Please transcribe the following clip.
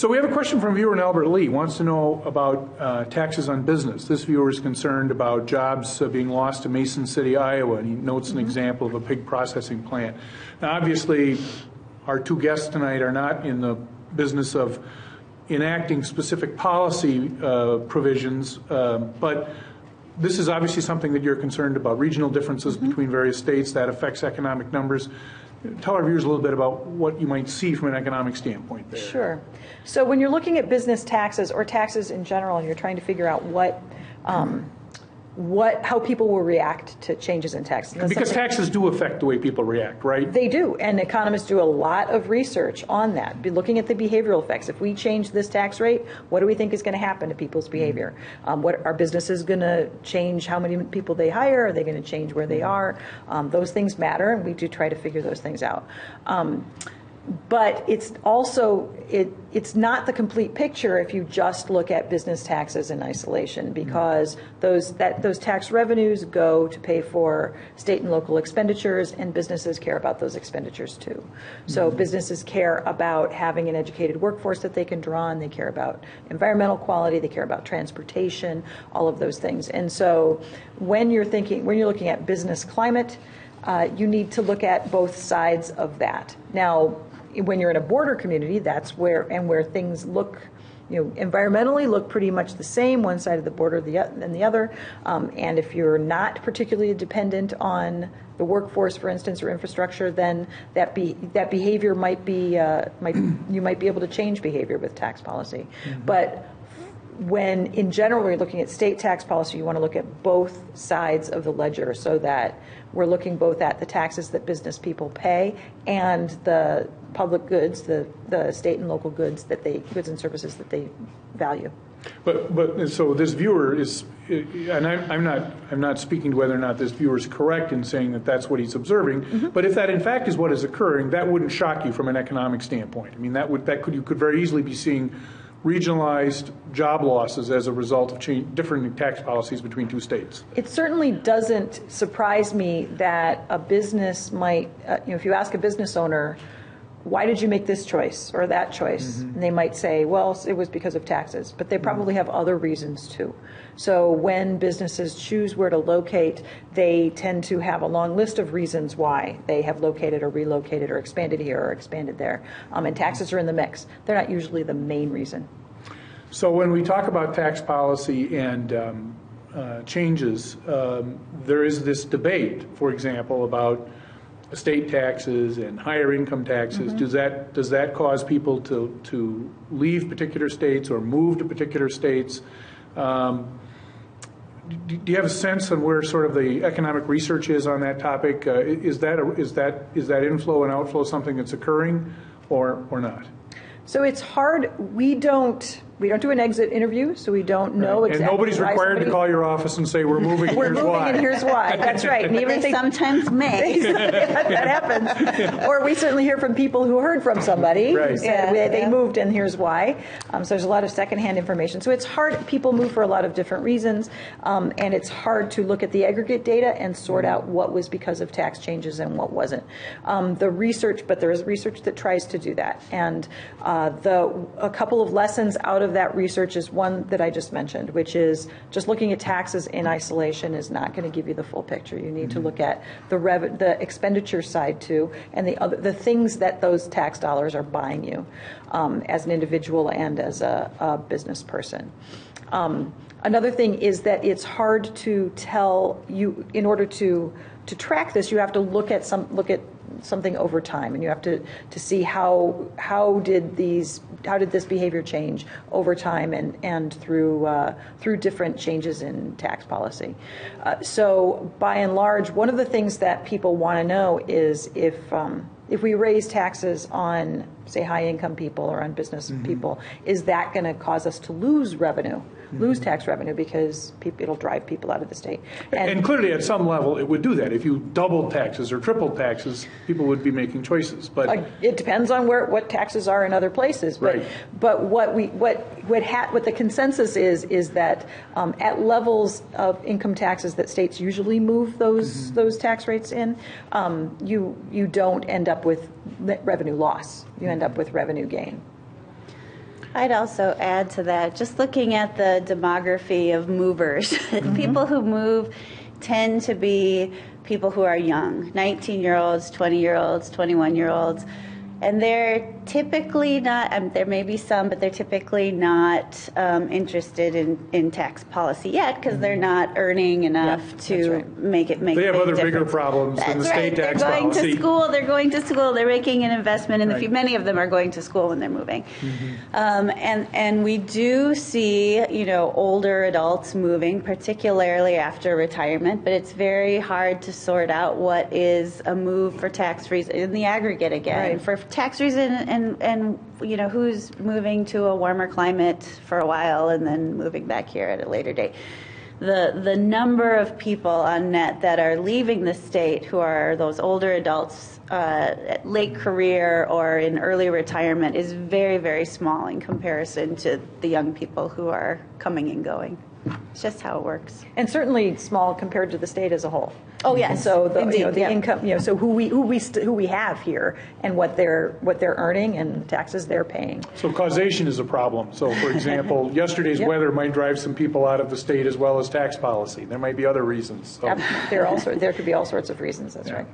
So we have a question from a viewer in Albert Lee. Wants to know about taxes on business. This viewer is concerned about jobs being lost to Mason City, Iowa, and he notes an example of a pig processing plant. Now, obviously, our two guests tonight are not in the business of enacting specific policy provisions, but this is obviously something that you're concerned about, regional differences between various states that affects economic numbers. Tell our viewers a little bit about what you might see from an economic standpoint there. Sure. So when you're looking at business taxes or taxes in general, and you're trying to figure out how people will react to changes in taxes. Because taxes do affect the way people react, right? They do, and economists do a lot of research on that, looking at the behavioral effects. If we change this tax rate, what do we think is going to happen to people's behavior? What are businesses going to change? How many people they hire? Are they going to change where they are? Those things matter, and we do try to figure those things out. But it's also, it's not the complete picture if you just look at business taxes in isolation, because those tax revenues go to pay for state and local expenditures, and businesses care about those expenditures too. So businesses care about having an educated workforce that they can draw on, they care about environmental quality, they care about transportation, all of those things. And so when you're looking at business climate, you need to look at both sides of that. Now, when you're in a border community, that's where things look, environmentally look pretty much the same, one side of the border than the other. And if you're not particularly dependent on the workforce, for instance, or infrastructure, then that behavior you might be able to change behavior with tax policy. But when, in general, when you're looking at state tax policy, you want to look at both sides of the ledger, so that we're looking both at the taxes that business people pay and the public goods, the state and local goods and services that they value. But so this viewer is, and I'm not speaking to whether or not this viewer is correct in saying that that's what he's observing. But if that in fact is what is occurring, that wouldn't shock you from an economic standpoint. I mean, you could very easily be seeing regionalized job losses as a result of different tax policies between two states. It certainly doesn't surprise me that a business might, if you ask a business owner, why did you make this choice or that choice? And they might say, well, it was because of taxes, but they probably have other reasons too. So when businesses choose where to locate, they tend to have a long list of reasons why they have located or relocated or expanded here or expanded there. And taxes are in the mix. They're not usually the main reason. So when we talk about tax policy and changes, there is this debate, for example, about estate taxes and higher income taxes. Does that cause people to leave particular states or move to particular states? Do you have a sense on where sort of the economic research is on that topic? Is that inflow and outflow something that's occurring or not? So it's hard. We don't do an exit interview, so we don't know exactly. And nobody's required to call your office and say, we're moving, here's why. And here's why. That's right. And even they sometimes may. that happens. Or we certainly hear from people who heard from somebody who said they moved and here's why. So there's a lot of secondhand information. So it's hard. People move for a lot of different reasons, and it's hard to look at the aggregate data and sort out what was because of tax changes and what wasn't. But there is research that tries to do that. And a couple of lessons out of that research is one that I just mentioned, which is just looking at taxes in isolation is not going to give you the full picture. You need to look at the expenditure side too, and the things that those tax dollars are buying you as an individual and as a business person. Another thing is that it's hard to tell you. In order to track this, you have to look at something over time, and you have to see how did this behavior change over time and through different changes in tax policy. So by and large, one of the things that people want to know is if we raise taxes on, say, high income people or on business people, is that going to cause us to lose revenue? Lose tax revenue, because it'll drive people out of the state. And clearly at some level it would do that. If you doubled taxes or tripled taxes, people would be making choices. But it depends on what taxes are in other places. But right. But what the consensus is that at levels of income taxes that states usually move those tax rates in, you don't end up with revenue loss. You end up with revenue gain. I'd also add to that, just looking at the demography of movers, people who move tend to be people who are young, 19-year-olds, 20-year-olds, 21-year-olds. And they're typically not, there may be some, but they're typically not interested in tax policy yet because they're not earning enough to make a They have other difference. bigger problems than the That's state right. tax They're going policy. to school. They're going to school. They're making an investment in the Right. future. Many of them are going to school when they're moving, and we do see older adults moving, particularly after retirement. But it's very hard to sort out what is a move for tax reason in the aggregate again Right. for tax reason and who's moving to a warmer climate for a while and then moving back here at a later date. The number of people on net that are leaving the state who are those older adults at late career or in early retirement is very, very small in comparison to the young people who are coming and going. It's just how it works. And certainly small compared to the state as a whole. Oh, yes. So the Indeed, the yeah. income, so who we have here and what they're earning and the taxes they're paying. So causation is a problem. So, for example, yesterday's Yep. weather might drive some people out of the state as well as tax policy. There might be other reasons. So. There could be all sorts of reasons. That's right.